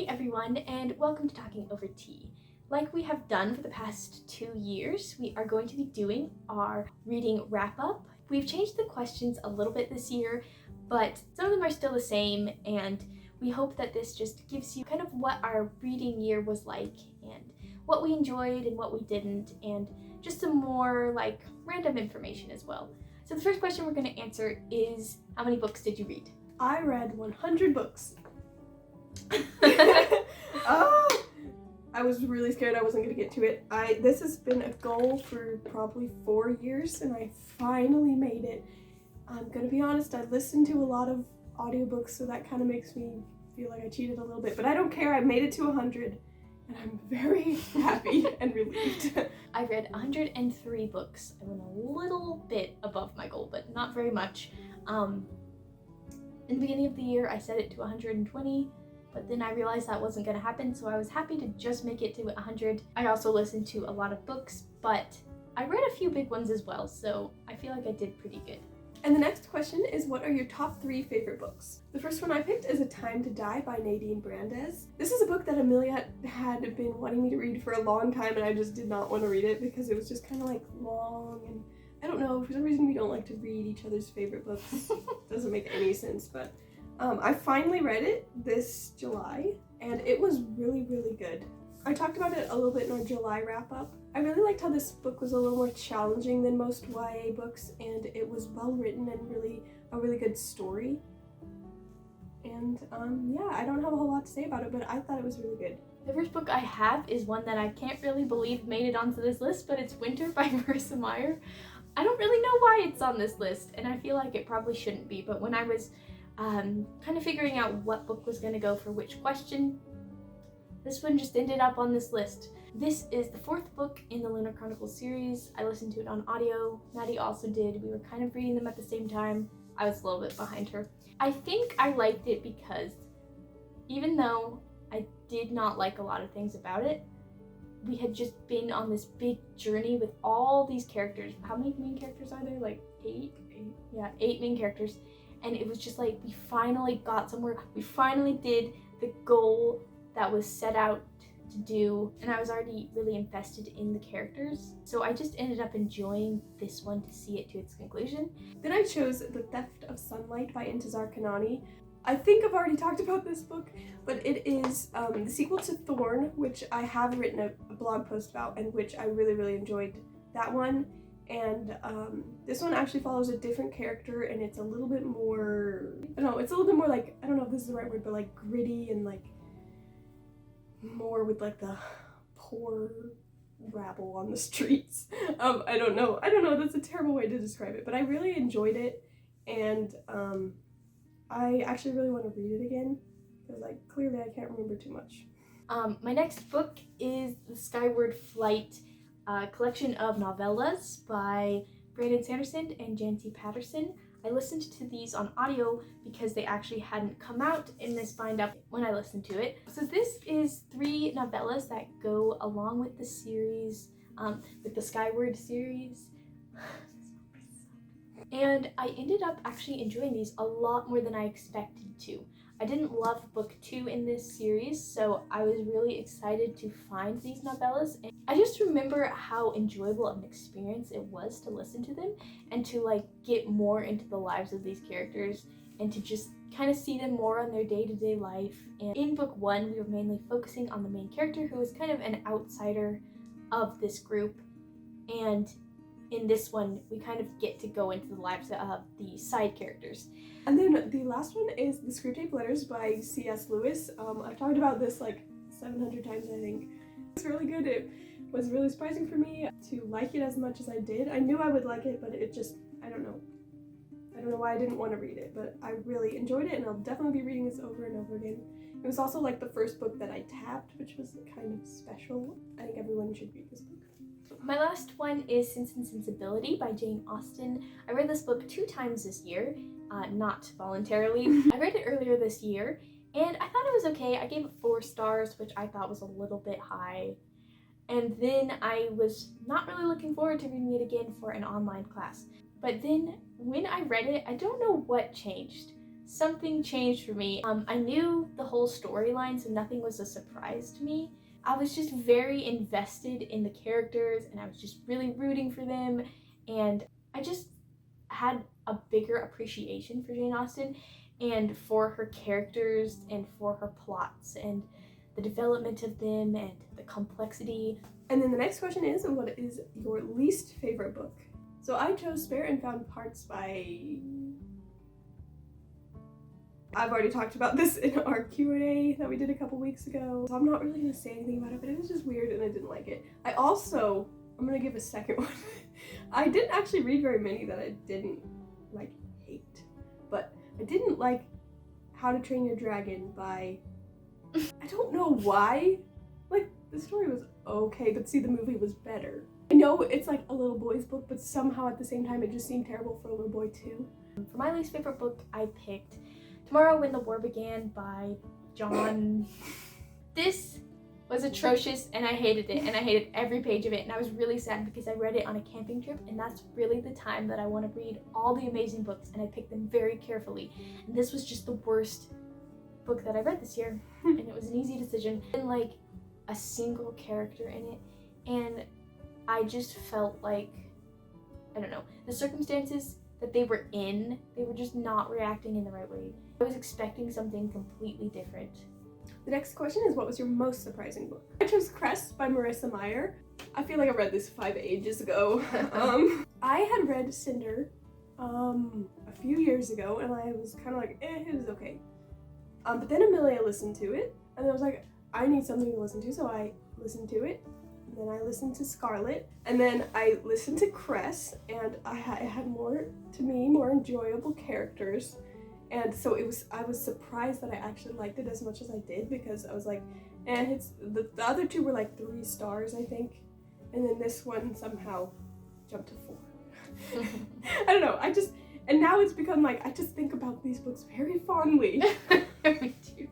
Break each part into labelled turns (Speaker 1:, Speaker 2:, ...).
Speaker 1: everyone, and welcome to Talking Over Tea. Like we have done for the past 2 years, we are going to be doing our reading wrap-up. We've changed the questions a little bit this year, but some of them are still the same, and we hope that this just gives you kind of what our reading year was like, and what we enjoyed and what we didn't, and just some more like random information as well. So the first question we're going to answer is, how many books did you read?
Speaker 2: I read 100 books. I was really scared I wasn't going to get to it. This has been a goal for probably 4 years, and I finally made it. I'm going to be honest, I listened to a lot of audiobooks, so that kind of makes me feel like I cheated a little bit, but I don't care. I made it to 100, and I'm very happy and relieved.
Speaker 1: I read 103 books. I went a little bit above my goal, but not very much. In the beginning of the year, I set it to 120, but then I realized that wasn't going to happen, so I was happy to just make it to 100. I also listened to a lot of books, but I read a few big ones as well, so I feel like I did pretty good.
Speaker 2: And the next question is, what are your top 3 favorite books? The first one I picked is A Time to Die by Nadine Brandes. This is a book that Amelia had been wanting me to read for a long time, and I just did not want to read it because it was just kind of like long, and I don't know, for some reason we don't like to read each other's favorite books. Doesn't make any sense, but I finally read it this July, and it was really, really good. I talked about it a little bit in our July wrap-up. I really liked how this book was a little more challenging than most YA books, and it was well written and a really good story. And yeah, I don't have a whole lot to say about it, but I thought it was really good.
Speaker 1: The first book I have is one that I can't really believe made it onto this list, but it's Winter by Marissa Meyer. I don't really know why it's on this list, and I feel like it probably shouldn't be, but when I was kind of figuring out what book was going to go for which question, this one just ended up on this list. This is the 4th book in the Lunar Chronicles series. I listened to it on audio. Maddie also did. We were kind of reading them at the same time. I was a little bit behind her. I think I liked it because even though I did not like a lot of things about it, we had just been on this big journey with all these characters. How many main characters are there? Like 8? Yeah, 8 main characters. And it was just like we finally got somewhere. We finally did the goal that was set out to do, and I was already really invested in the characters, so I just ended up enjoying this one to see it to its conclusion.
Speaker 2: Then I chose The Theft of Sunlight by Intezar Kanani. I think I've already talked about this book, but it is the sequel to Thorn, which I have written a blog post about, and which I really, really enjoyed that one. And this one actually follows a different character, and it's a little bit more, I don't know, it's a little bit more like, I don't know if this is the right word, but like gritty and like more with like the poor rabble on the streets. I don't know, that's a terrible way to describe it, but I really enjoyed it, and I actually really want to read it again, because like clearly I can't remember too much.
Speaker 1: My next book is The Skyward Flight, a collection of novellas by Brandon Sanderson and Jancy Patterson. I listened to these on audio because they actually hadn't come out in this bind-up when I listened to it. So this is 3 novellas that go along with the series, with the Skyward series. And I ended up actually enjoying these a lot more than I expected to. I didn't love book 2 in this series, so I was really excited to find these novellas. And I just remember how enjoyable of an experience it was to listen to them and to like get more into the lives of these characters and to just kind of see them more on their day-to-day life. And in book 1, we were mainly focusing on the main character, who was kind of an outsider of this group, and in this one, we kind of get to go into the lives of the side characters.
Speaker 2: And then the last one is The Screwtape Letters by C.S. Lewis. I've talked about this like 700 times, I think. It's really good. It was really surprising for me to like it as much as I did. I knew I would like it, but it just, I don't know why I didn't want to read it, but I really enjoyed it, and I'll definitely be reading this over and over again. It was also like the first book that I tapped, which was kind of special. I think everyone should read this book.
Speaker 1: My last one is Sense and Sensibility by Jane Austen. I read this book 2 times this year, not voluntarily. I read it earlier this year, and I thought it was okay. I gave it 4 stars, which I thought was a little bit high. And then I was not really looking forward to reading it again for an online class. But then when I read it, I don't know what changed. something changed for me. I knew the whole storyline, so nothing was a surprise to me. I was just very invested in the characters, and I was just really rooting for them, and I just had a bigger appreciation for Jane Austen and for her characters and for her plots and the development of them and the complexity.
Speaker 2: And then the next question is, what is your least favorite book? So I chose Spare and Found Parts by... I've already talked about this in our Q&A that we did a couple weeks ago, so I'm not really going to say anything about it, but it was just weird and I didn't like it. I'm going to give a second one. I didn't actually read very many that I didn't, hate. But I didn't like How to Train Your Dragon by... I don't know why. The story was okay, but see, the movie was better. I know it's a little boy's book, but somehow at the same time it just seemed terrible for a little boy too.
Speaker 1: For my least favorite book, I picked Tomorrow When the War Began by John. This was atrocious and I hated it, and I hated every page of it, and I was really sad because I read it on a camping trip, and that's really the time that I want to read all the amazing books, and I picked them very carefully. And this was just the worst book that I read this year, and it was an easy decision. And a single character in it, and I just felt like, I don't know, the circumstances that they were in, they were just not reacting in the right way. I was expecting something completely different.
Speaker 2: The next question is, what was your most surprising book? I chose Crest by Marissa Meyer. I feel like I read this 5 ages ago. I had read Cinder a few years ago, and I was kind of it was okay. But then Amelia listened to it, and I was like, I need something to listen to, so I listened to it. And then I listened to Scarlet, and then I listened to Cress, and it had more enjoyable characters. And so I was surprised that I actually liked it as much as I did, because I was like, it's the other two were 3 stars, I think. And then this one somehow jumped to 4. I don't know, and now it's become I just think about these books very fondly.
Speaker 1: Me too.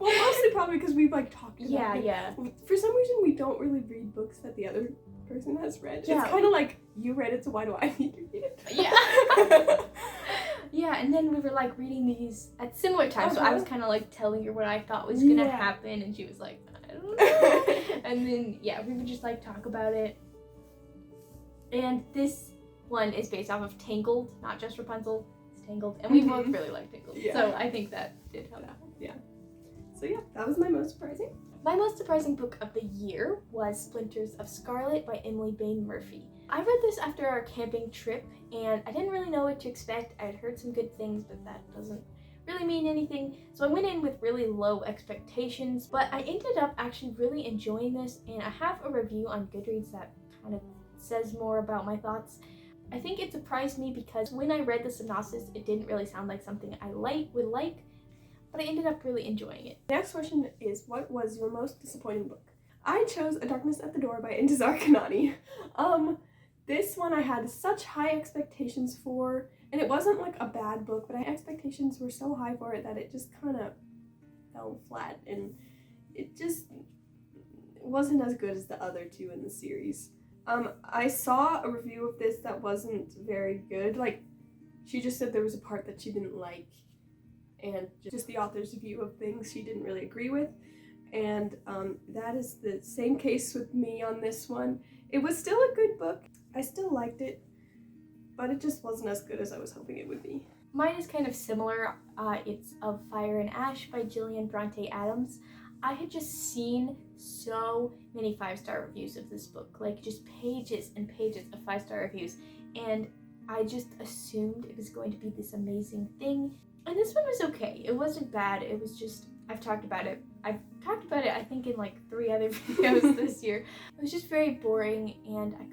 Speaker 2: Mostly probably because we've talked about it.
Speaker 1: Yeah.
Speaker 2: For some reason, we don't really read books that the other person has read.
Speaker 1: Yeah.
Speaker 2: It's kind of you read it, so why do I need to read it?
Speaker 1: Yeah. Yeah, and then we were reading these at similar times, so I was kind of telling her what I thought was gonna happen, and she was like, I don't know. And then we would just talk about it. And this one is based off of Tangled, not just Rapunzel. It's Tangled, and we both really like Tangled, so I think that did help.
Speaker 2: Yeah. So that was my most surprising.
Speaker 1: My most surprising book of the year was Splinters of Scarlet by Emily Bain Murphy. I read this after our camping trip, and I didn't really know what to expect. I had heard some good things, but that doesn't really mean anything. So I went in with really low expectations, but I ended up actually really enjoying this, and I have a review on Goodreads that kind of says more about my thoughts. I think it surprised me because when I read the synopsis, it didn't really sound like something I would like, but I ended up really enjoying it.
Speaker 2: The next question is, what was your most disappointing book? I chose A Darkness at the Door by Intizar Kanani. This one I had such high expectations for, and it wasn't a bad book, but my expectations were so high for it that it just kind of fell flat, and it just wasn't as good as the other two in the series. I saw a review of this that wasn't very good. She just said there was a part that she didn't like, and just the author's view of things she didn't really agree with. And that is the same case with me on this one. It was still a good book. I still liked it, but it just wasn't as good as I was hoping it would be.
Speaker 1: Mine is kind of similar. It's Of Fire and Ash by Gillian Bronte Adams. I had just seen so many 5-star reviews of this book, just pages and pages of 5-star reviews, and I just assumed it was going to be this amazing thing. And this one was okay. It wasn't bad. It was just, I've talked about it I think in 3 other videos this year. It was just very boring, and I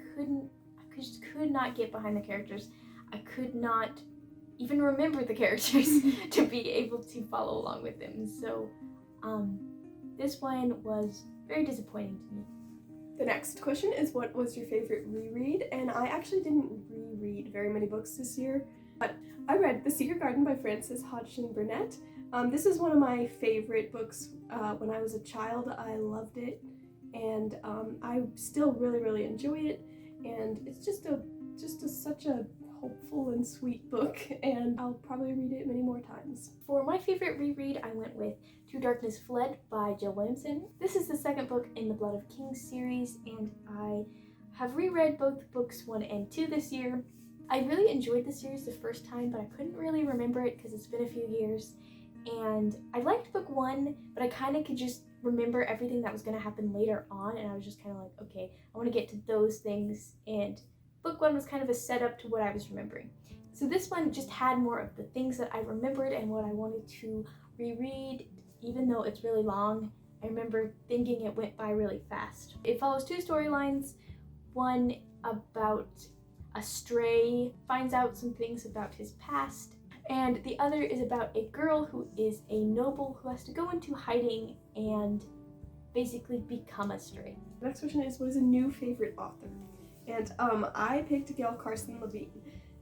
Speaker 1: just could not get behind the characters. I could not even remember the characters to be able to follow along with them. So this one was very disappointing to me.
Speaker 2: The next question is, what was your favorite reread? And I actually didn't reread very many books this year, but I read The Secret Garden by Frances Hodgson Burnett. This is one of my favorite books when I was a child. I loved it, and I still really, really enjoy it. And it's just such a hopeful and sweet book, and I'll probably read it many more times.
Speaker 1: For my favorite reread, I went with To Darkness Fled by Jill Williamson. This is the second book in the Blood of Kings series, and I have reread both books 1 and 2 this year. I really enjoyed the series the first time, but I couldn't really remember it because it's been a few years. And I liked book 1, but I kind of could just remember everything that was going to happen later on, and I was just kind of like, okay, I want to get to those things, and book 1 was kind of a setup to what I was remembering. So this one just had more of the things that I remembered and what I wanted to reread. Even though it's really long, I remember thinking it went by really fast. It follows 2 storylines, one about a stray finds out some things about his past, and the other is about a girl who is a noble who has to go into hiding and basically become a stray.
Speaker 2: The next question is, what is a new favorite author? And I picked Gail Carson Levine.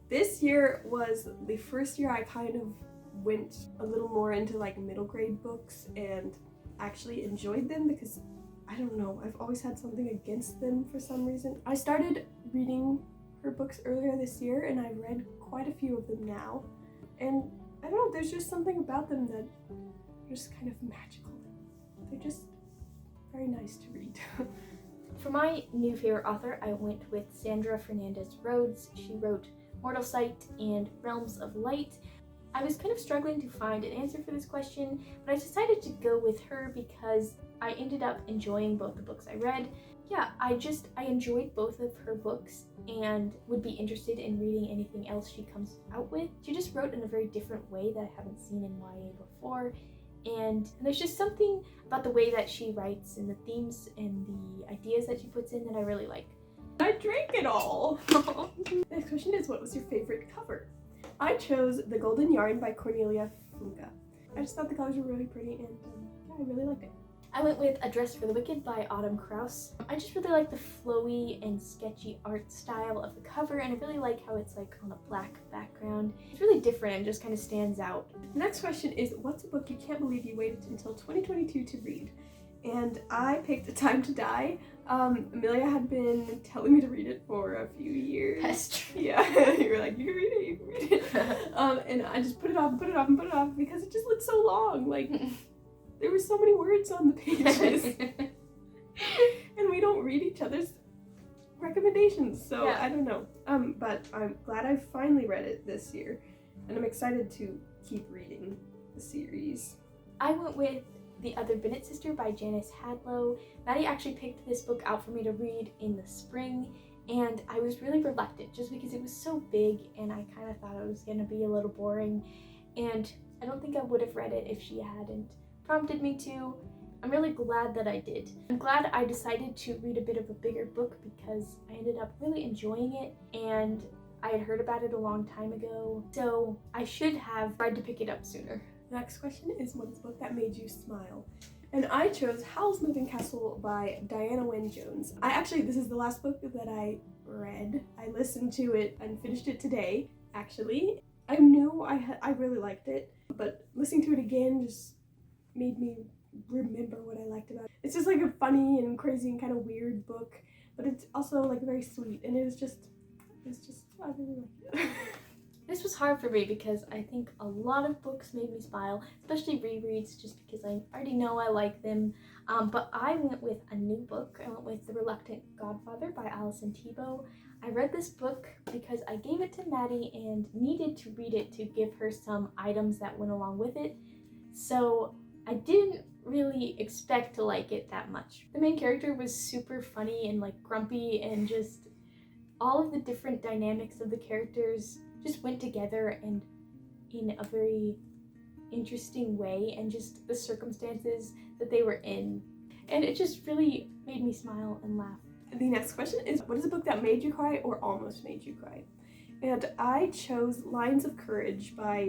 Speaker 2: This year was the first year I kind of went a little more into like middle grade books and actually enjoyed them, because I don't know, I've always had something against them for some reason. I started reading her books earlier this year, and I've read quite a few of them now. And I don't know, there's just something about them that are just kind of magical. They're just very nice to read.
Speaker 1: For my new favorite author, I went with Sandra Fernandez Rhodes. She wrote Mortal Sight and Realms of Light. I was kind of struggling to find an answer for this question, but I decided to go with her because I ended up enjoying both the books I read. Yeah, I enjoyed both of her books and would be interested in reading anything else she comes out with. She just wrote in a very different way that I haven't seen in YA before, and there's just something about the way that she writes and the themes and the ideas that she puts in that I really like.
Speaker 2: I drank it all! Next question is, what was your favorite cover? I chose The Golden Yarn by Cornelia Funke. I just thought the colors were really pretty, and yeah, I really liked it.
Speaker 1: I went with A Dress for the Wicked by Autumn Krause. I just really like the flowy and sketchy art style of the cover, and I really like how it's like on a black background. It's really different and just kind of stands out.
Speaker 2: The next question is, what's a book you can't believe you waited until 2022 to read? And I picked Time to Die. Amelia had been telling me to read it for a few years.
Speaker 1: Pestry.
Speaker 2: Yeah, you were like, you can read it, you can read it. And I just put it off because it just looked so long. Like, there were so many words on the pages. And we don't read each other's recommendations, so yeah. I don't know. But I'm glad I finally read it this year, and I'm excited to keep reading the series.
Speaker 1: I went with The Other Bennett Sister by Janice Hadlow. Maddie actually picked this book out for me to read in the spring, and I was really reluctant just because it was so big and I kind of thought it was going to be a little boring, and I don't think I would have read it if she hadn't prompted me to. I'm really glad that I did. I'm glad I decided to read a bit of a bigger book because I ended up really enjoying it, and I had heard about it a long time ago, so I should have tried to pick it up sooner.
Speaker 2: The next question is, what is a book that made you smile? And I chose Howl's Moving Castle by Diana Wynne Jones. This is the last book that I read. I listened to it and finished it today, actually. I knew I really liked it, but listening to it again just made me remember what I liked about it. It's just like a funny and crazy and kind of weird book, but it's also like very sweet, and it's just I really liked it.
Speaker 1: This was hard for me because I think a lot of books made me smile, especially rereads, just because I already know I like them. But I went with a new book. I went with The Reluctant Godfather by Alison Tebow. I read this book because I gave it to Maddie and needed to read it to give her some items that went along with it. So I didn't really expect to like it that much. The main character was super funny and like grumpy, and just all of the different dynamics of the characters just went together and in a very interesting way, and just the circumstances that they were in. And it just really made me smile and laugh.
Speaker 2: The next question is, what is a book that made you cry or almost made you cry? And I chose Lines of Courage by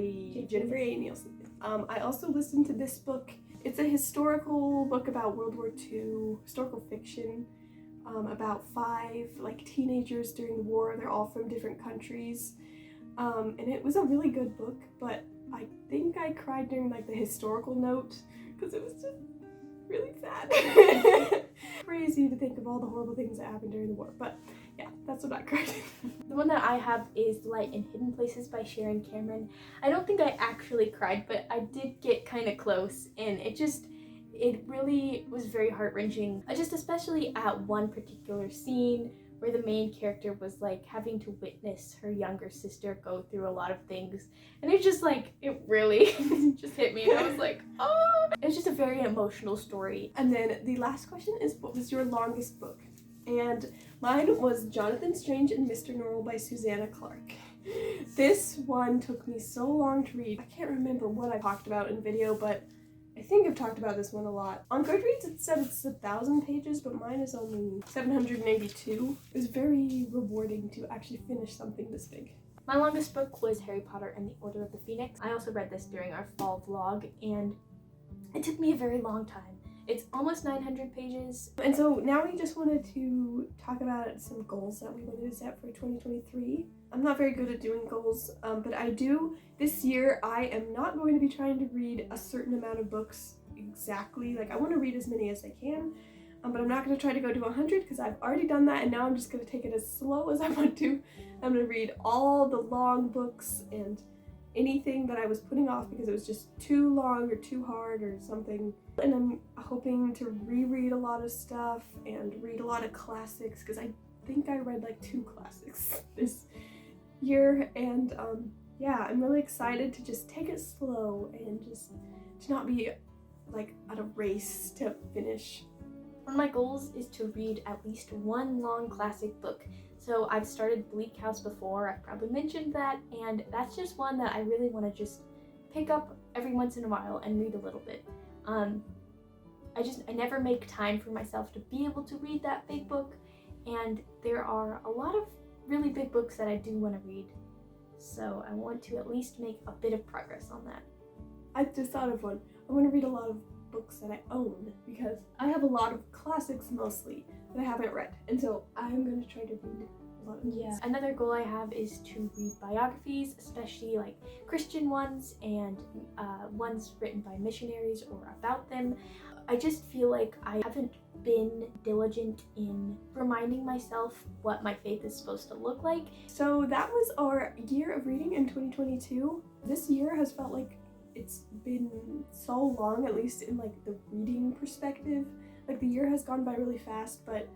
Speaker 2: Jennifer A. Nielsen. I also listened to this book. It's a historical book about World War II, historical fiction, about 5 like teenagers during the war. They're all from different countries. And it was a really good book, but I think I cried during like the historical note because it was just really sad. Crazy to think of all the horrible things that happened during the war, but Yeah, that's what I cried.
Speaker 1: The one that I have is Light in Hidden Places by Sharon Cameron. I don't think I actually cried, but I did get kind of close, and it really was very heart-wrenching. Just especially at one particular scene where the main character was like having to witness her younger sister go through a lot of things. And it just like, it really just hit me, and I was like, oh! It's just a very emotional story.
Speaker 2: And then the last question is, what was your longest book? And mine was Jonathan Strange and Mr. Norrell by Susanna Clarke. This one took me so long to read. I can't remember what I talked about in video, but I think I've talked about this one a lot. On Goodreads it said it's 1,000 pages, but mine is only 782. It was very rewarding to actually finish something this big.
Speaker 1: My longest book was Harry Potter and the Order of the Phoenix. I also read this during our fall vlog, and it took me a very long time. It's almost 900 pages.
Speaker 2: And so now we just wanted to talk about some goals that we wanted to set for 2023. I'm not very good at doing goals, but I do. This year, I am not going to be trying to read a certain amount of books exactly. Like, I want to read as many as I can, but I'm not going to try to go to 100 because I've already done that, and now I'm just going to take it as slow as I want to. I'm going to read all the long books and anything that I was putting off because it was just too long or too hard or something. And I'm hoping to reread a lot of stuff and read a lot of classics because I think I read like 2 classics this year. And yeah, I'm really excited to just take it slow and just to not be like at a race to finish.
Speaker 1: One of my goals is to read at least one long classic book. So I've started Bleak House before, I've probably mentioned that, and that's just one that I really want to just pick up every once in a while and read a little bit. I never make time for myself to be able to read that big book, and there are a lot of really big books that I do want to read. So I want to at least make a bit of progress on that.
Speaker 2: I just thought of one. I want to read a lot of books that I own because I have a lot of classics mostly that I haven't read, and so I'm going to try to read a lot of these.
Speaker 1: Yeah. Another goal I have is to read biographies, especially like Christian ones and ones written by missionaries or about them. I just feel like I haven't been diligent in reminding myself what my faith is supposed to look like.
Speaker 2: So that was our year of reading in 2022. This year has felt like it's been so long, at least in like the reading perspective. Like the year has gone by really fast, but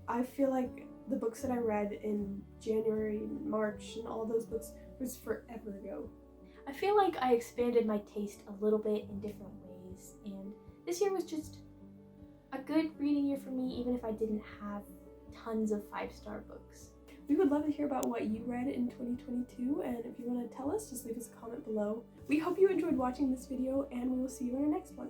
Speaker 2: I feel like the books that I read in January and March and all those books was forever ago.
Speaker 1: I feel like I expanded my taste a little bit in different ways, and this year was just a good reading year for me, even if I didn't have tons of 5-star books.
Speaker 2: We would love to hear about what you read in 2022, and if you want to tell us, just leave us a comment below. We hope you enjoyed watching this video, and we will see you in our next one.